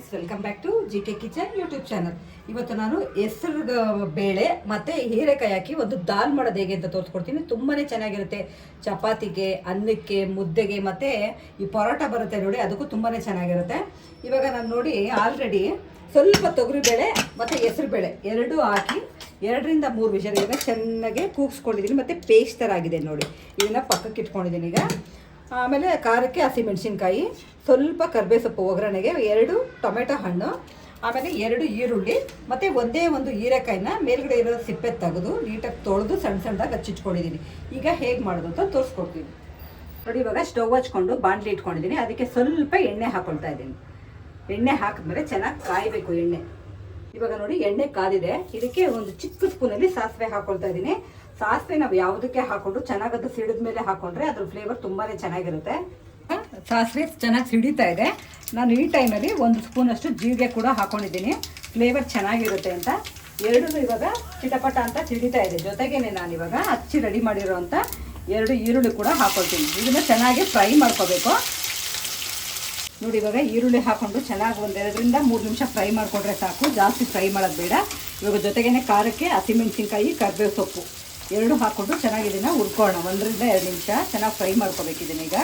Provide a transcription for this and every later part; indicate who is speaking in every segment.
Speaker 1: Friends, welcome back to GK kitchen YouTube channel. ಇವತ್ತು ನಾನು ಹೆಸರು ಬೇಳೆ ಮತ್ತು ಹೀರೆಕಾಯಿ ಹಾಕಿ ಒಂದು ದಾಲ್ ಮಾಡೋದು ಹೇಗೆ ಅಂತ ತೋರಿಸ್ಕೊಡ್ತೀನಿ. ತುಂಬಾ ಚೆನ್ನಾಗಿರುತ್ತೆ. ಚಪಾತಿಗೆ, ಅನ್ನಕ್ಕೆ, ಮುದ್ದೆಗೆ ಮತ್ತು ಈ ಪರೋಟ ಬರುತ್ತೆ ನೋಡಿ, ಅದಕ್ಕೂ ತುಂಬಾ ಚೆನ್ನಾಗಿರುತ್ತೆ. ಇವಾಗ ನಾನು ನೋಡಿ ಆಲ್ರೆಡಿ ಸ್ವಲ್ಪ ತೊಗರಿಬೇಳೆ ಮತ್ತು ಹೆಸರು ಬೇಳೆ ಎರಡೂ ಹಾಕಿ 2 ರಿಂದ 3 ವಿಷಲ್ ಇವಾಗ ಚೆನ್ನಾಗಿ ಕೂಗಿಸ್ಕೊಂಡಿದ್ದೀನಿ. ಮತ್ತು ಪೇಸ್ಟ್ ಥರ ಆಗಿದೆ ನೋಡಿ. ಇದನ್ನು ಪಕ್ಕಕ್ಕೆ ಇಟ್ಕೊಂಡಿದ್ದೀನಿ. ಈಗ ಆಮೇಲೆ ಖಾರಕ್ಕೆ ಹಸಿಮೆಣಸಿನ್ಕಾಯಿ, ಸ್ವಲ್ಪ ಕರ್ಬೇವು ಸೊಪ್ಪು ಒಗ್ಗರಣೆಗೆ, 2 ಟೊಮೆಟೊ ಹಣ್ಣು, ಆಮೇಲೆ 2 ಈರುಳ್ಳಿ ಮತ್ತು ಒಂದೇ ಒಂದು ಹೀರೆಕಾಯಿನ ಮೇಲ್ಗಡೆ ಇರೋ ಸಿಪ್ಪೆ ತೆಗೆದು ನೀಟಾಗಿ ತೊಳೆದು ಸಣ್ಣದಾಗಿ ಹಚ್ಚಿಟ್ಕೊಂಡಿದ್ದೀನಿ. ಈಗ ಹೇಗೆ ಮಾಡೋದು ಅಂತ ತೋರಿಸ್ಕೊಡ್ತೀನಿ ನೋಡಿ. ಇವಾಗ ಸ್ಟವ್ ಹಚ್ಕೊಂಡು ಬಾಣಲಿ ಇಟ್ಕೊಂಡಿದ್ದೀನಿ. ಅದಕ್ಕೆ ಸ್ವಲ್ಪ ಎಣ್ಣೆ ಹಾಕೊಳ್ತಾ ಇದ್ದೀನಿ. ಎಣ್ಣೆ ಹಾಕಿದ್ಮೇಲೆ ಚೆನ್ನಾಗಿ ಕಾಯಬೇಕು ಎಣ್ಣೆ. ಇವಾಗ ನೋಡಿ ಎಣ್ಣೆ ಕಾದಿದೆ. ಇದಕ್ಕೆ ಒಂದು ಚಿಕ್ಕ ಸ್ಪೂನಲ್ಲಿ ಸಾಸಿವೆ ಹಾಕೊಳ್ತಾ ಇದ್ದೀನಿ. ಸಾಸಿವೆ ನಾವು ಯಾವುದಕ್ಕೆ ಹಾಕೊಂಡ್ರು ಚೆನ್ನಾಗದು ಸಿಡಿದ ಮೇಲೆ ಹಾಕೊಂಡ್ರೆ ಅದ್ರ ಫ್ಲೇವರ್ ತುಂಬಾ ಚೆನ್ನಾಗಿರುತ್ತೆ. ಸಾಸಿವೆ ಚೆನ್ನಾಗಿ ಸಿಡಿತಾ ಇದೆ. ನಾನು ಈ ಟೈಮಲ್ಲಿ 1 ಸ್ಪೂನಷ್ಟು ಜೀರಿಗೆ ಕೂಡ ಹಾಕೊಂಡಿದ್ದೀನಿ, ಫ್ಲೇವರ್ ಚೆನ್ನಾಗಿರುತ್ತೆ ಅಂತ. ಎರಡೂ ಇವಾಗ ಚಿಟಪಟ ಅಂತ ಸಿಡಿತಾ ಇದೆ. ಜೊತೆಗೇನೆ ನಾನು ಇವಾಗ ಹಚ್ಚಿ ರೆಡಿ ಮಾಡಿರೋಂಥ 2 ಈರುಳ್ಳಿ ಕೂಡ ಹಾಕೊಳ್ತೀನಿ. ಇದನ್ನು ಚೆನ್ನಾಗಿ ಫ್ರೈ ಮಾಡ್ಕೋಬೇಕು ನೋಡಿ. ಇವಾಗ ಈರುಳ್ಳಿ ಹಾಕ್ಕೊಂಡು ಚೆನ್ನಾಗಿ 1-2 ರಿಂದ 3 ನಿಮಿಷ ಫ್ರೈ ಮಾಡಿಕೊಂಡ್ರೆ ಸಾಕು, ಜಾಸ್ತಿ ಫ್ರೈ ಮಾಡೋದು ಬೇಡ. ಇವಾಗ ಜೊತೆಗೇನೆ ಖಾರಕ್ಕೆ ಹಸಿಮೆಣಸಿನ್ಕಾಯಿ, ಕರ್ಬೇವು ಸೊಪ್ಪು 2 ಹಾಕ್ಕೊಂಡು ಚೆನ್ನಾಗಿ ಇದನ್ನು ಹುರ್ಕೊಳ್ಳೋಣ. 1 ರಿಂದ 2 ನಿಮಿಷ ಚೆನ್ನಾಗಿ ಫ್ರೈ ಮಾಡ್ಕೋಬೇಕಿದ್ದೀನಿ. ಈಗ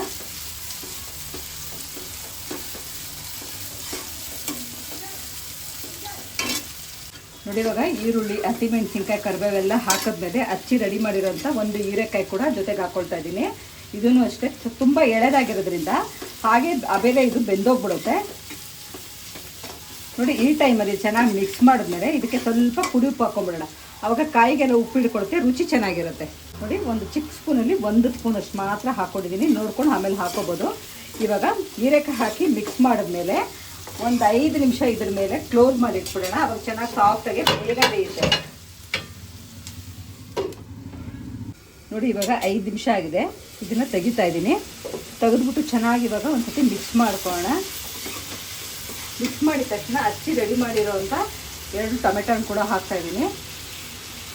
Speaker 1: ನೋಡಿ, ಇವಾಗ ಈರುಳ್ಳಿ, ಹಸಿಮೆಣಸಿನ್ಕಾಯಿ, ಕರಿಬೇವೆಲ್ಲ ಹಾಕಿದ್ಮೇಲೆ ಹಚ್ಚಿ ರೆಡಿ ಮಾಡಿರೋಂಥ 1 ಹೀರೆಕಾಯಿ ಕೂಡ ಜೊತೆಗೆ ಹಾಕ್ಕೊಳ್ತಾ ಇದ್ದೀನಿ. ಇದನ್ನು ಅಷ್ಟೇ ತುಂಬ ಎಳೆದಾಗಿರೋದ್ರಿಂದ ಹಾಗೆ ಆಮೇಲೆ ಇದು ಬೆಂದೋಗ್ಬಿಡುತ್ತೆ ನೋಡಿ. ಈ ಟೈಮಲ್ಲಿ ಚೆನ್ನಾಗಿ ಮಿಕ್ಸ್ ಮಾಡಿದ್ಮೇಲೆ ಇದಕ್ಕೆ ಸ್ವಲ್ಪ ಪುಡಿ ಉಪ್ಪು ಹಾಕೊಂಡ್ಬಿಡೋಣ. ಆವಾಗ ಕಾಯಿಗೆಲ್ಲ ಉಪ್ಪು ಹಿಡ್ಕೊಳುತ್ತೆ, ರುಚಿ ಚೆನ್ನಾಗಿರುತ್ತೆ ನೋಡಿ. ಒಂದು ಚಿಕ್ಕ ಸ್ಪೂನಲ್ಲಿ 1 ಸ್ಪೂನಷ್ಟು ಮಾತ್ರ ಹಾಕ್ಕೊಂಡಿದ್ದೀನಿ, ನೋಡ್ಕೊಂಡು ಆಮೇಲೆ ಹಾಕೋಬೋದು. ಇವಾಗ ಹೀರೆಕಾಯಿ ಹಾಕಿ ಮಿಕ್ಸ್ ಮಾಡಿದ್ಮೇಲೆ ಒಂದು 5 ನಿಮಿಷ ಇದ್ರ ಮೇಲೆ ಕ್ಲೋಸ್ ಮಾಡಿ ಇಟ್ಬಿಡೋಣ. ಅವಾಗ ಚೆನ್ನಾಗಿ ಸಾಫ್ಟಾಗಿ ಬೇಗ ಬೇಯುತ್ತೆ ನೋಡಿ. ಇವಾಗ 5 ನಿಮಿಷ ಆಗಿದೆ. ಇದನ್ನು ತೆಗಿತಾ ಇದ್ದೀನಿ. ತೆಗೆದ್ಬಿಟ್ಟು ಚೆನ್ನಾಗಿ ಇವಾಗ ಒಂದು ಸತಿ ಮಿಕ್ಸ್ ಮಾಡ್ಕೊಳ್ಳೋಣ. ಮಿಕ್ಸ್ ಮಾಡಿದ ತಕ್ಷಣ ಹಚ್ಚಿ ರೆಡಿ ಮಾಡಿರೋಂಥ 2 ಟೊಮೆಟೊ ಹಣ್ಣು ಕೂಡ ಹಾಕ್ತಾಯಿದ್ದೀನಿ.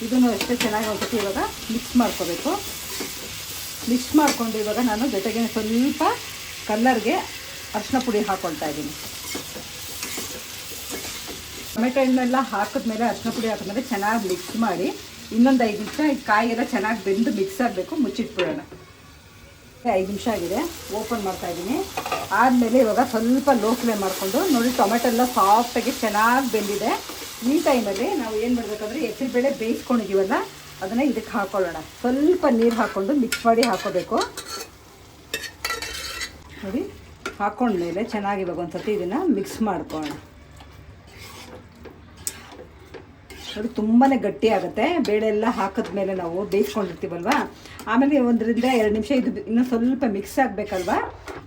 Speaker 1: ಇದನ್ನು ಅಷ್ಟೇ ಚೆನ್ನಾಗಿ ಒಂದು ಸತಿ ಇವಾಗ ಮಿಕ್ಸ್ ಮಾಡ್ಕೋಬೇಕು. ಮಿಕ್ಸ್ ಮಾಡಿಕೊಂಡು ಇವಾಗ ನಾನು ಜೊತೆಗೆ ಸ್ವಲ್ಪ ಕಲ್ಲರ್ಗೆ ಅರಿಶಿನ ಪುಡಿ ಹಾಕ್ಕೊಳ್ತಾ ಇದ್ದೀನಿ. ಟೊಮೆಟೊ ಹಣ್ಣೆಲ್ಲ ಹಾಕಿದ್ಮೇಲೆ ಅರಿಶಿನ ಪುಡಿ ಹಾಕಿದ್ಮೇಲೆ ಚೆನ್ನಾಗಿ ಮಿಕ್ಸ್ ಮಾಡಿ ಇನ್ನೊಂದು 5 ನಿಮಿಷ ಈ ಕಾಯಿ ಎಲ್ಲ ಚೆನ್ನಾಗಿ ಬೆಂದು ಮಿಕ್ಸ್ ಆಗಬೇಕು. ಮುಚ್ಚಿಟ್ಬಿಡೋಣ. 5 ನಿಮಿಷ ಆಗಿದೆ. ಓಪನ್ ಮಾಡ್ತಾ ಇದ್ದೀನಿ. ಆದಮೇಲೆ ಇವಾಗ ಸ್ವಲ್ಪ ಲೋ ಫ್ಲೇಮ್ ಮಾಡಿಕೊಂಡು ನೋಡಿ, ಟೊಮೆಟೊ ಎಲ್ಲ ಸಾಫ್ಟಾಗಿ ಚೆನ್ನಾಗಿ ಬೆಂದಿದೆ. ಈ ಟೈಮಲ್ಲಿ ನಾವು ಏನು ಮಾಡಬೇಕಂದ್ರೆ ಹೆಸರು ಬೇಳೆ ಬೇಯಿಸ್ಕೊಂಡಿದ್ದೀವಲ್ಲ ಅದನ್ನು ಇದಕ್ಕೆ ಹಾಕ್ಕೊಳ್ಳೋಣ. ಸ್ವಲ್ಪ ನೀರು ಹಾಕ್ಕೊಂಡು ಮಿಕ್ಸ್ ಮಾಡಿ ಹಾಕ್ಕೋಬೇಕು ನೋಡಿ. ಹಾಕ್ಕೊಂಡ್ಮೇಲೆ ಚೆನ್ನಾಗಿ ಇವಾಗ ಒಂದು ಸತಿ ಇದನ್ನು ಮಿಕ್ಸ್ ಮಾಡ್ಕೊಳ್ಳೋಣ ನೋಡಿ. ತುಂಬಾ ಗಟ್ಟಿ ಆಗುತ್ತೆ ಬೇಳೆ ಎಲ್ಲ ಹಾಕಿದ್ಮೇಲೆ ನಾವು ಬೇಯಿಸ್ಕೊಂಡಿರ್ತೀವಲ್ವ. ಆಮೇಲೆ 1 ರಿಂದ 2 ನಿಮಿಷ ಇದು ಇನ್ನೂ ಸ್ವಲ್ಪ ಮಿಕ್ಸ್ ಆಗಬೇಕಲ್ವ,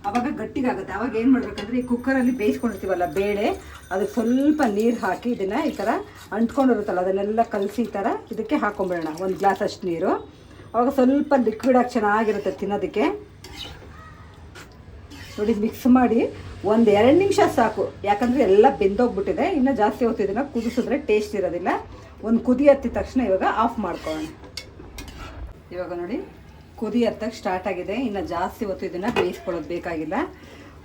Speaker 1: ಆವಾಗ ಗಟ್ಟಿಗಾಗುತ್ತೆ. ಆವಾಗ ಏನು ಮಾಡಬೇಕಂದ್ರೆ ಈ ಕುಕ್ಕರಲ್ಲಿ ಬೇಯಿಸ್ಕೊಂಡಿರ್ತೀವಲ್ಲ ಬೇಳೆ, ಅದಕ್ಕೆ ಸ್ವಲ್ಪ ನೀರು ಹಾಕಿ ಇದನ್ನು ಈ ಥರ ಅಂಟ್ಕೊಂಡಿರುತ್ತಲ್ಲ ಅದನ್ನೆಲ್ಲ ಕಲಸಿ ಈ ಥರ ಇದಕ್ಕೆ ಹಾಕ್ಕೊಂಬಿಡೋಣ. 1 ಗ್ಲಾಸ್ ಅಷ್ಟು ನೀರು. ಆವಾಗ ಸ್ವಲ್ಪ ಲಿಕ್ವಿಡಾಗಿ ಚೆನ್ನಾಗಿರುತ್ತೆ ತಿನ್ನೋದಕ್ಕೆ ನೋಡಿ. ಮಿಕ್ಸ್ ಮಾಡಿ 1-2 ನಿಮಿಷ ಸಾಕು, ಯಾಕಂದರೆ ಎಲ್ಲ ಬೆಂದೋಗ್ಬಿಟ್ಟಿದೆ. ಇನ್ನು ಜಾಸ್ತಿ ಹೊತ್ತು ಇದನ್ನು ಕುದಿಸಿದ್ರೆ ಟೇಸ್ಟ್ ಇರೋದಿಲ್ಲ. ಒಂದು ಕುದಿ ಹತ್ತಿದ ತಕ್ಷಣ ಇವಾಗ ಆಫ್ ಮಾಡ್ಕೊಳ್ಳೋಣ. ಇವಾಗ ನೋಡಿ ಕುದಿ ಹತ್ತಕ್ಕೆ ಸ್ಟಾರ್ಟ್ ಆಗಿದೆ. ಇನ್ನು ಜಾಸ್ತಿ ಹೊತ್ತು ಇದನ್ನು ಬೇಯಿಸ್ಕೊಳ್ಳೋದು ಬೇಕಾಗಿಲ್ಲ.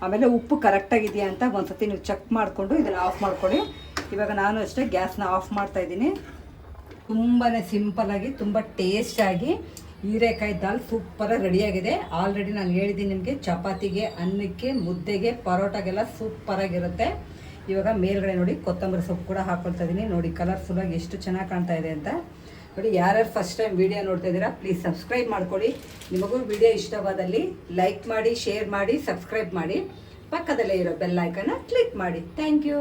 Speaker 1: ಆಮೇಲೆ ಉಪ್ಪು ಕರೆಕ್ಟಾಗಿದೆಯಾ ಅಂತ ಒಂದು ಸತಿ ನೀವು ಚೆಕ್ ಮಾಡಿಕೊಂಡು ಇದನ್ನು ಆಫ್ ಮಾಡ್ಕೊಳ್ಳಿ. ಇವಾಗ ನಾನು ಅಷ್ಟೇ ಗ್ಯಾಸ್ನ ಆಫ್ ಮಾಡ್ತಾಯಿದ್ದೀನಿ. ತುಂಬಾ ಸಿಂಪಲ್ಲಾಗಿ ತುಂಬ ಟೇಸ್ಟಾಗಿ ಹೀರೆಕಾಯಿ ದಾಲ್ ಸೂಪರಾಗಿ ರೆಡಿಯಾಗಿದೆ. ಆಲ್ರೆಡಿ ನಾನು ಹೇಳಿದ್ದೀನಿ ನಿಮಗೆ, ಚಪಾತಿಗೆ, ಅನ್ನಕ್ಕೆ, ಮುದ್ದೆಗೆ, ಪರೋಟಾಗೆಲ್ಲ ಸೂಪರಾಗಿರುತ್ತೆ. ಇವಾಗ ಮೇಲ್ಗಡೆ ನೋಡಿ ಕೊತ್ತಂಬರಿ ಸೊಪ್ಪು ಕೂಡ ಹಾಕ್ಕೊಳ್ತಾ ಇದ್ದೀನಿ ನೋಡಿ. ಕಲರ್ಫುಲ್ಲಾಗಿ ಎಷ್ಟು ಚೆನ್ನಾಗಿ ಕಾಣ್ತಾ ಇದೆ ಅಂತ ನೋಡಿ. ಯಾರ್ಯಾರು ಫಸ್ಟ್ ಟೈಮ್ ವಿಡಿಯೋ ನೋಡ್ತಾ ಇದ್ದೀರಾ ಪ್ಲೀಸ್ ಸಬ್ಸ್ಕ್ರೈಬ್ ಮಾಡ್ಕೊಳ್ಳಿ. ನಿಮಗೂ ವಿಡಿಯೋ ಇಷ್ಟವಾದಲ್ಲಿ ಲೈಕ್ ಮಾಡಿ, ಶೇರ್ ಮಾಡಿ, ಸಬ್ಸ್ಕ್ರೈಬ್ ಮಾಡಿ. ಪಕ್ಕದಲ್ಲೇ ಇರೋ ಬೆಲ್ ಐಕನ್ನ ಕ್ಲಿಕ್ ಮಾಡಿ. Thank you.